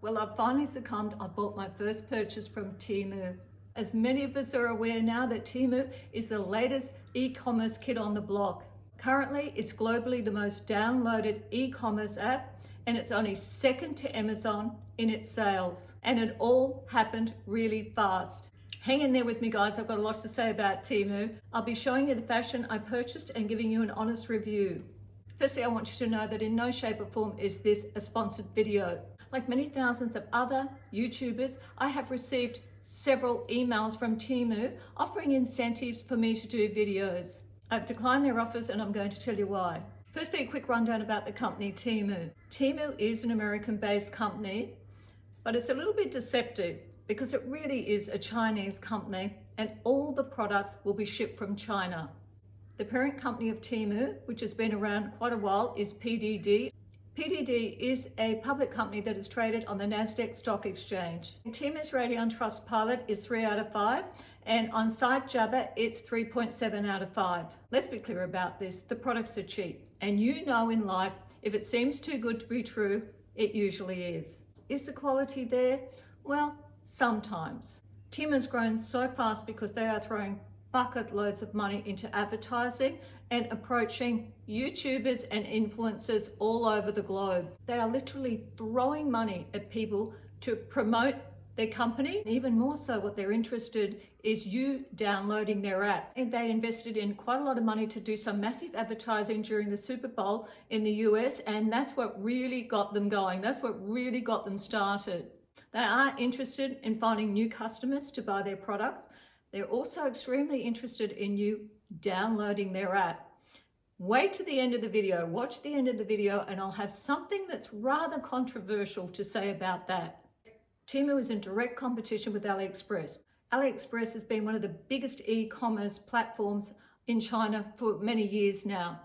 Well, I've finally succumbed. I bought my first purchase from Temu. As many of us are aware now that Temu is the latest e-commerce kid on the block. Currently, it's globally the most downloaded e-commerce app, and it's only second to Amazon in its sales. And it all happened really fast. Hang in there with me, guys. I've got a lot to say about Temu. I'll be showing you the fashion I purchased and giving you an honest review. Firstly, I want you to know that in no shape or form is this a sponsored video. Like many thousands of other YouTubers, I have received several emails from Temu offering incentives for me to do videos. I've declined their offers and I'm going to tell you why. Firstly, a quick rundown about the company Temu. Temu is an American-based company, but it's a little bit deceptive because it really is a Chinese company and all the products will be shipped from China. The parent company of Temu, which has been around quite a while, is PDD. PDD is a public company that is traded on the Nasdaq Stock Exchange. Temu's rating on Trustpilot is 3 out of 5, and on Sitejabber it's 3.7 out of 5. Let's be clear about this. The products are cheap, and you know in life, if it seems too good to be true, it usually is. Is the quality there? Well, sometimes. Temu has grown so fast because they are throwing bucket loads of money into advertising and approaching YouTubers and influencers all over the globe. They are literally throwing money at people to promote their company. Even more so, what they're interested is you downloading their app. And they invested in quite a lot of money to do some massive advertising during the Super Bowl in the US, and that's what really got them going. That's what really got them started. They are interested in finding new customers to buy their products. They're also extremely interested in you downloading their app. Wait to the end of the video, watch the end of the video, and I'll have something that's rather controversial to say about that. Temu is in direct competition with AliExpress. AliExpress has been one of the biggest e-commerce platforms in China for many years now.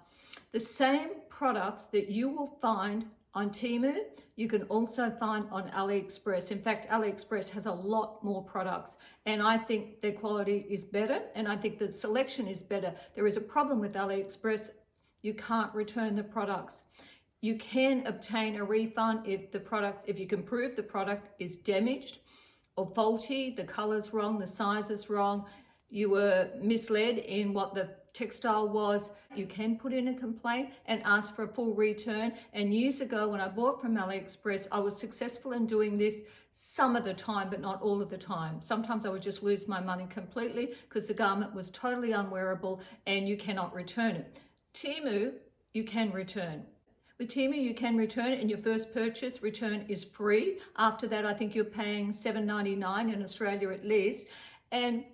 The same products that you will find on Temu, you can also find on AliExpress. In fact, AliExpress has a lot more products, and I think their quality is better, and I think the selection is better. There is a problem with AliExpress. You can't return the products. You can obtain a refund if you can prove the product is damaged or faulty, the color's wrong, the size is wrong, you were misled in what the textile was. You can put in a complaint and ask for a full return. And years ago when I bought from AliExpress, I was successful in doing this some of the time, but not all of the time. Sometimes I would just lose my money completely because the garment was totally unwearable and you cannot return it. Temu, you can return. With Temu, you can return it, and your first purchase return is free. After that, I think you're paying $7.99 in Australia at least, and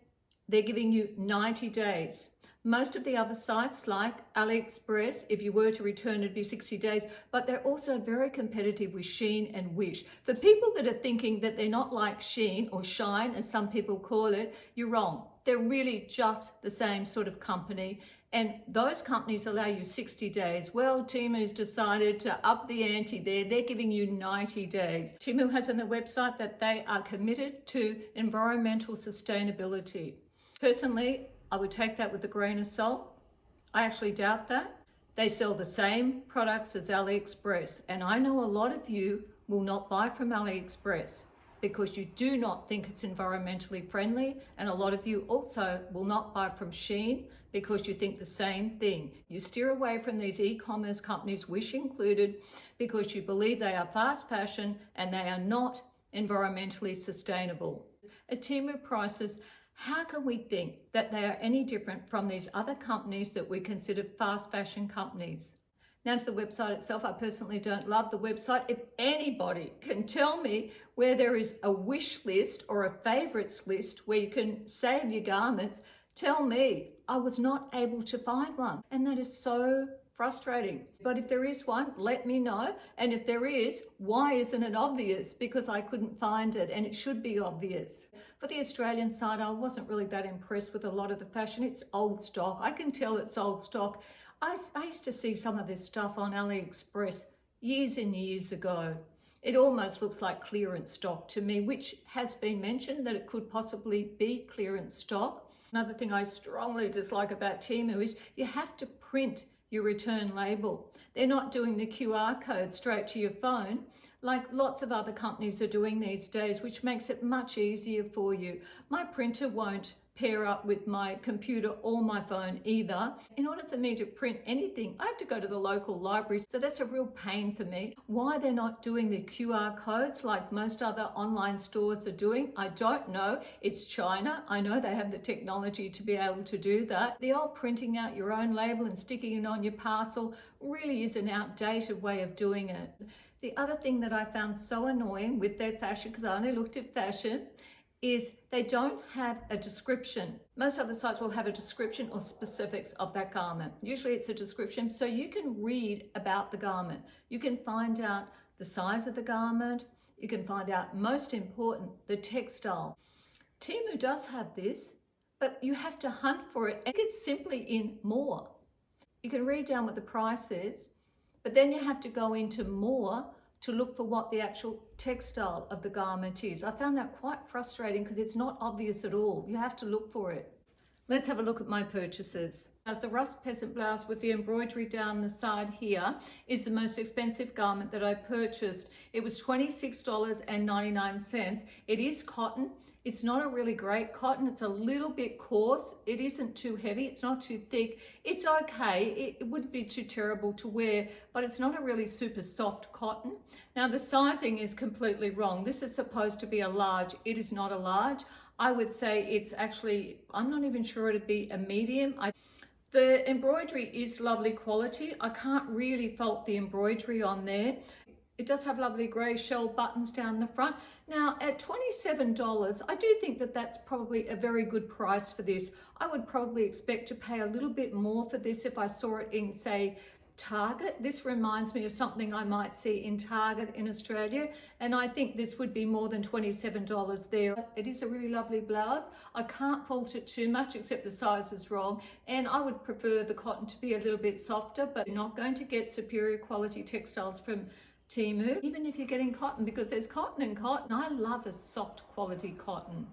they're giving you 90 days. Most of the other sites like AliExpress, if you were to return, it'd be 60 days, but they're also very competitive with Shein and Wish. For people that are thinking that they're not like Shein or Shine, as some people call it, you're wrong. They're really just the same sort of company. And those companies allow you 60 days. Well, Temu's decided to up the ante there. They're giving you 90 days. Temu has on their website that they are committed to environmental sustainability. Personally, I would take that with a grain of salt. I actually doubt that. They sell the same products as AliExpress. And I know a lot of you will not buy from AliExpress because you do not think it's environmentally friendly. And a lot of you also will not buy from Shein because you think the same thing. You steer away from these e-commerce companies, Wish included, because you believe they are fast fashion and they are not environmentally sustainable. At Temu prices, how can we think that they are any different from these other companies that we consider fast fashion companies? Now to the website itself, I personally don't love the website. If anybody can tell me where there is a wish list or a favorites list where you can save your garments, tell me. I was not able to find one, and that is so frustrating. But if there is one, let me know. And if there is, why isn't it obvious? Because I couldn't find it, and it should be obvious. For the Australian side, I wasn't really that impressed with a lot of the fashion. It's old stock. I can tell it's old stock. I used to see some of this stuff on AliExpress years and years ago. It almost looks like clearance stock to me, which has been mentioned that it could possibly be clearance stock. Another thing I strongly dislike about Temu is you have to print your return label. They're not doing the QR code straight to your phone. like lots of other companies are doing these days, which makes it much easier for you. My printer won't pair up with my computer or my phone either. In order for me to print anything, I have to go to the local library, so that's a real pain for me. Why they're not doing the QR codes like most other online stores are doing, I don't know. It's China. I know they have the technology to be able to do that. The old printing out your own label and sticking it on your parcel really is an outdated way of doing it. The other thing that I found so annoying with their fashion, because I only looked at fashion, is they don't have a description. Most other sites will have a description or specifics of that garment. Usually it's a description, so you can read about the garment. You can find out the size of the garment. You can find out, most important, the textile. Temu does have this, but you have to hunt for it. It's simply in more. You can read down what the price is, but then you have to go into more to look for what the actual textile of the garment is. I found that quite frustrating because it's not obvious at all. You have to look for it. Let's have a look at my purchases. As the rust peasant blouse with the embroidery down the side here is the most expensive garment that I purchased. It was $26.99. It is cotton. It's not a really great cotton. It's a little bit coarse. It isn't too heavy. It's not too thick. It's okay. It wouldn't be too terrible to wear, but it's not a really super soft cotton. Now the sizing is completely wrong. This is supposed to be a large. It is not a large. I would say it's actually, I'm not even sure it'd be a medium. The embroidery is lovely quality. I can't really fault the embroidery on there. It does have lovely grey shell buttons down the front. Now at $27, I do think that that's probably a very good price for this. I would probably expect to pay a little bit more for this if I saw it in, say, Target. This reminds me of something I might see in Target in Australia, and I think this would be more than $27 there. It is a really lovely blouse. I can't fault it too much, except the size is wrong, and I would prefer the cotton to be a little bit softer, but you're not going to get superior quality textiles from Temu, even if you're getting cotton, because there's cotton and cotton. I love a soft quality cotton.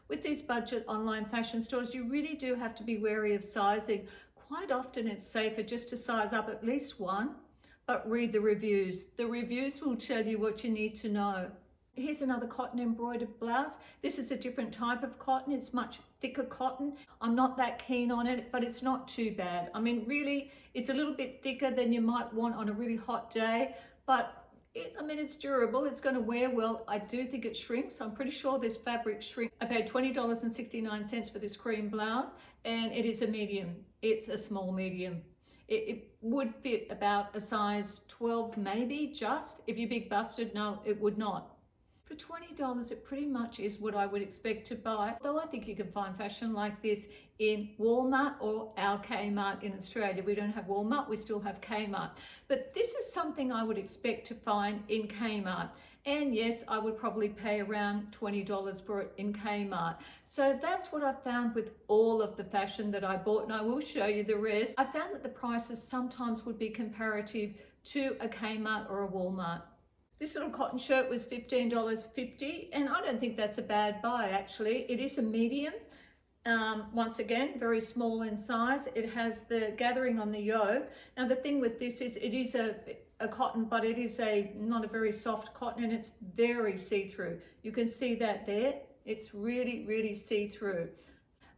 With these budget online fashion stores, you really do have to be wary of sizing. Quite often it's safer just to size up at least one, but read the reviews. The reviews will tell you what you need to know. Here's another cotton embroidered blouse. This is a different type of cotton. It's much thicker cotton. I'm not that keen on it, but it's not too bad. I mean, really, it's a little bit thicker than you might want on a really hot day, but it's durable. It's going to wear well. I do think it shrinks. I'm pretty sure this fabric shrinks. I paid $20.69 for this cream blouse, and it is a medium. It's a small medium. It would fit about a size 12 maybe, just. If you're big busted, no, it would not. For $20, it pretty much is what I would expect to buy. Though I think you can find fashion like this in Walmart or our Kmart in Australia. We don't have Walmart, we still have Kmart. But this is something I would expect to find in Kmart. And yes, I would probably pay around $20 for it in Kmart. So that's what I found with all of the fashion that I bought, and I will show you the rest. I found that the prices sometimes would be comparative to a Kmart or a Walmart. This little cotton shirt was $15.50, and I don't think that's a bad buy actually. It is a medium. Once again, very small in size. It has the gathering on the yoke. Now the thing with this is it is a cotton, but it is not a very soft cotton, and it's very see-through. You can see that there. It's really, really see-through.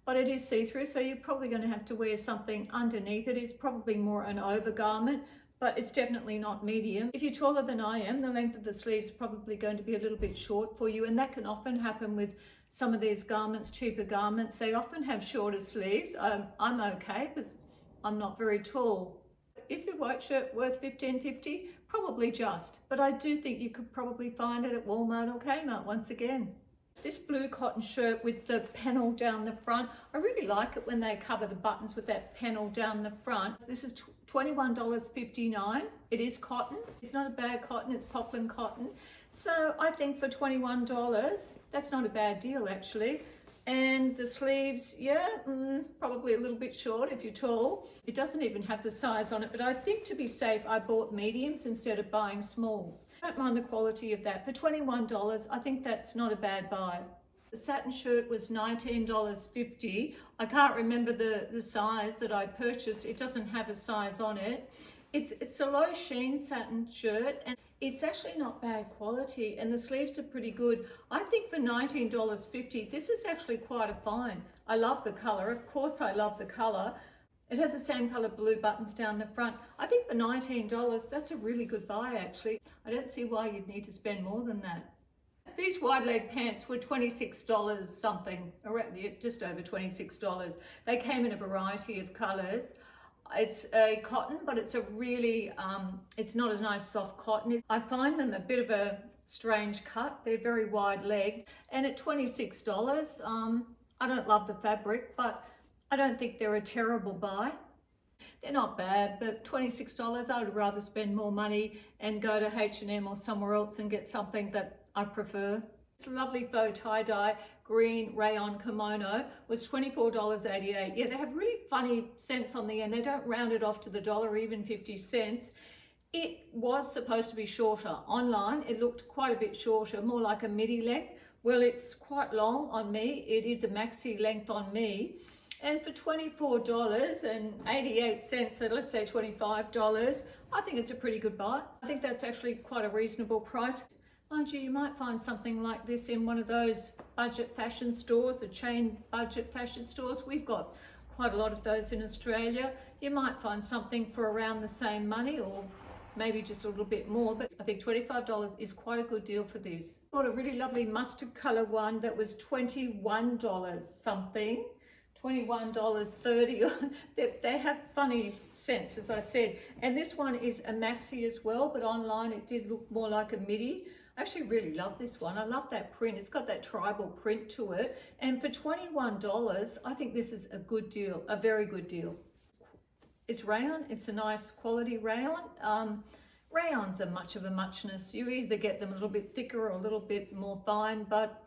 But it is see-through, so you're probably going to have to wear something underneath it. It's probably more an overgarment, but it's definitely not medium. If you're taller than I am, the length of the sleeves is probably going to be a little bit short for you, and that can often happen with some of these garments, cheaper garments. They often have shorter sleeves. I'm okay because I'm not very tall. Is a white shirt worth $15.50? Probably just, but I do think you could probably find it at Walmart or Kmart once again. This blue cotton shirt with the panel down the front, I really like it when they cover the buttons with that panel down the front. This is $21.59. It is cotton. It's not a bad cotton, it's poplin cotton. So I think for $21, that's not a bad deal actually. And the sleeves, yeah, probably a little bit short if you're tall. It doesn't even have the size on it, but I think to be safe, I bought mediums instead of buying smalls. I don't mind the quality of that. For $21, I think that's not a bad buy. The satin shirt was $19.50. I can't remember the size that I purchased. It doesn't have a size on it. It's a low sheen satin shirt, and It's actually not bad quality, and the sleeves are pretty good. I think for $19.50, this is actually quite a find. I love the color. Of course, I love the color. It has the same color blue buttons down the front. I think for $19, that's a really good buy, actually. I don't see why you'd need to spend more than that. These wide leg pants were $26 something, just over $26. They came in a variety of colors. It's a cotton, but it's a really, it's not a nice soft cotton. I find them a bit of a strange cut. They're very wide legged, and at $26, I don't love the fabric, but I don't think they're a terrible buy. They're not bad, but $26, I would rather spend more money and go to H&M or somewhere else and get something that I prefer. This lovely faux tie-dye green rayon kimono was $24.88. Yeah, they have really funny cents on the end. They don't round it off to the dollar or even 50 cents. It was supposed to be shorter. Online, it looked quite a bit shorter, more like a midi length. Well, it's quite long on me. It is a maxi length on me. And for $24.88, so let's say $25, I think it's a pretty good buy. I think that's actually quite a reasonable price. Mind you, you might find something like this in one of those budget fashion stores, the chain budget fashion stores. We've got quite a lot of those in Australia. You might find something for around the same money or maybe just a little bit more, but I think $25 is quite a good deal for this. Got a really lovely mustard color one that was $21 something. $21.30. They have funny cents, as I said. And this one is a maxi as well, but online it did look more like a midi. I actually really love this one. I love that print. It's got that tribal print to it. And for $21, I think this is a good deal, a very good deal. It's rayon. It's a nice quality rayon. Rayons are much of a muchness. You either get them a little bit thicker or a little bit more fine, but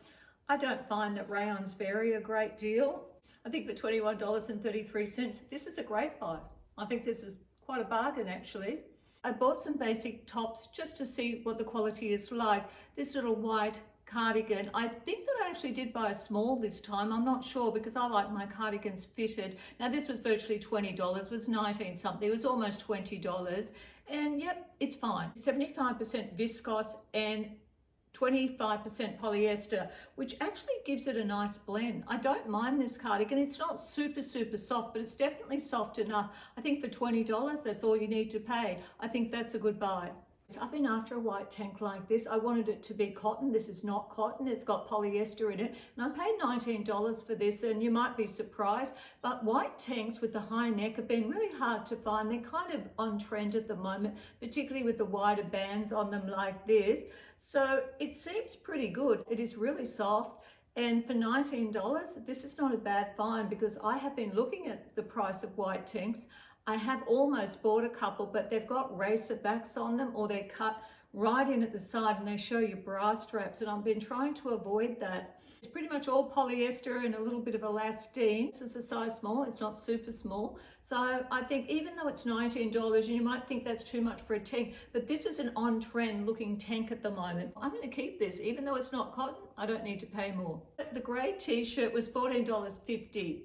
I don't find that rayons vary a great deal. I think for $21.33, this is a great buy. I think this is quite a bargain, actually. I bought some basic tops just to see what the quality is like. This little white cardigan, I think that I actually did buy a small this time. I'm not sure because I like my cardigans fitted. Now this was virtually $20, it was 19 something, it was almost $20. And yep, it's fine. 75% viscose and 25% polyester, which actually gives it a nice blend. I don't mind this cardigan. It's not super soft, but it's definitely soft enough. I think for $20, that's all you need to pay. I think that's a good buy. I've been after a white tank like this. I wanted it to be cotton. This is not cotton. It's got polyester in it. And I paid $19 for this, and you might be surprised, but white tanks with the high neck have been really hard to find. They're kind of on trend at the moment, particularly with the wider bands on them like this. So it seems pretty good. It is really soft. And for $19, this is not a bad find because I have been looking at the price of white tanks. I have almost bought a couple, but they've got racer backs on them or they're cut right in at the side and they show you bra straps, and I've been trying to avoid that. It's pretty much all polyester and a little bit of elastane. This is a size small, it's not super small. So I think even though it's $19, and you might think that's too much for a tank, but this is an on-trend looking tank at the moment. I'm going to keep this, even though it's not cotton, I don't need to pay more. The grey t-shirt was $14.50.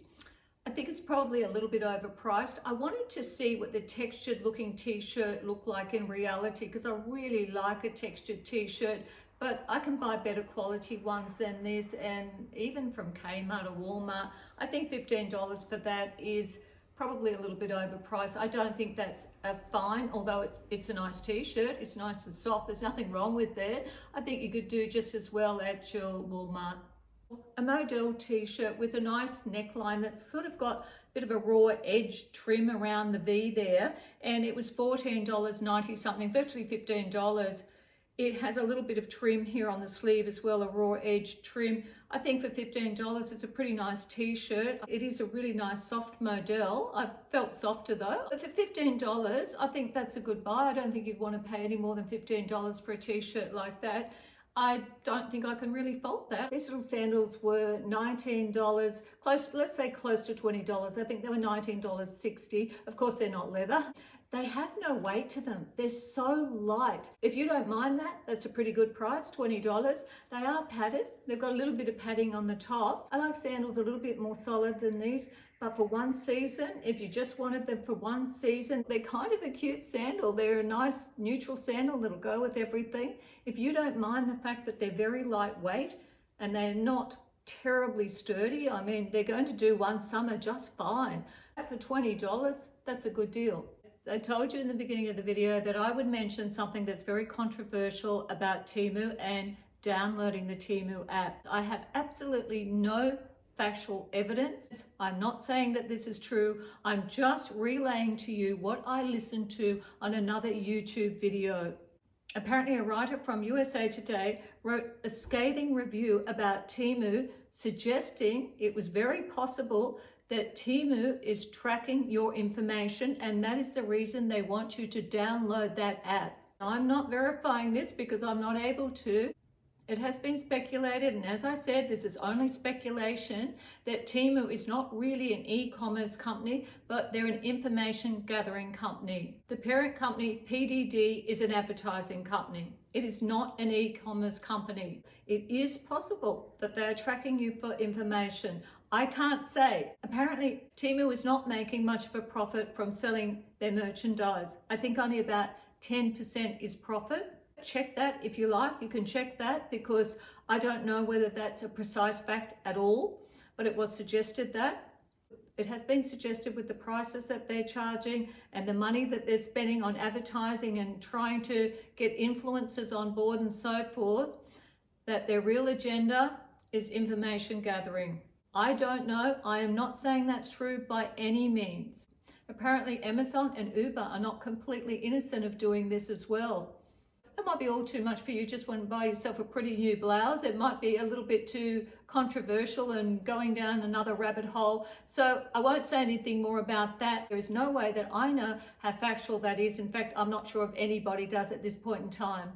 I think it's probably a little bit overpriced. I wanted to see what the textured looking t-shirt looked like in reality because I really like a textured t-shirt, but I can buy better quality ones than this, and even from Kmart or Walmart. I think $15 for that is probably a little bit overpriced. I don't think that's a fine, although it's a nice t-shirt. It's nice and soft. There's nothing wrong with that. I think you could do just as well at your Walmart. A model t-shirt with a nice neckline that's sort of got a bit of a raw edge trim around the V there, and it was $14.90 something, virtually $15. It has a little bit of trim here on the sleeve as well, a raw edge trim. I think for $15 it's a pretty nice t-shirt. It is a really nice soft model. I felt softer though. But for $15 I think that's a good buy. I don't think you'd want to pay any more than $15 for a t-shirt like that. I don't think I can really fault that. These little sandals were $19, let's say close to $20. I think they were $19.60. Of course, they're not leather. They have no weight to them. They're so light. If you don't mind that, that's a pretty good price, $20. They are padded. They've got a little bit of padding on the top. I like sandals a little bit more solid than these. But for one season, if you just wanted them for one season, they're kind of a cute sandal. They're a nice neutral sandal that'll go with everything. If you don't mind the fact that they're very lightweight and they're not terribly sturdy, I mean, they're going to do one summer just fine. For $20, that's a good deal. I told you in the beginning of the video that I would mention something that's very controversial about Temu and downloading the Temu app. I have absolutely no factual evidence. I'm not saying that this is true. I'm just relaying to you what I listened to on another YouTube video. Apparently a writer from USA Today wrote a scathing review about Temu, suggesting it was very possible that Temu is tracking your information, and that is the reason they want you to download that app. I'm not verifying this because I'm not able to. It has been speculated, and as I said, this is only speculation, that Temu is not really an e-commerce company, but they're an information gathering company. The parent company, PDD, is an advertising company. It is not an e-commerce company. It is possible that they are tracking you for information. I can't say. Apparently, Temu is not making much of a profit from selling their merchandise. I think only about 10% is profit. Check that if you like. You can check that because I don't know whether that's a precise fact at all, but it was suggested that. It has been suggested with the prices that they're charging and the money that they're spending on advertising and trying to get influencers on board and so forth, that their real agenda is information gathering. I don't know. I am not saying that's true by any means. Apparently Amazon and Uber are not completely innocent of doing this as well. It might be all too much for you. Just want to buy yourself a pretty new blouse. It might be a little bit too controversial and going down another rabbit hole. So I won't say anything more about that. There is no way that I know how factual that is. In fact, I'm not sure if anybody does at this point in time.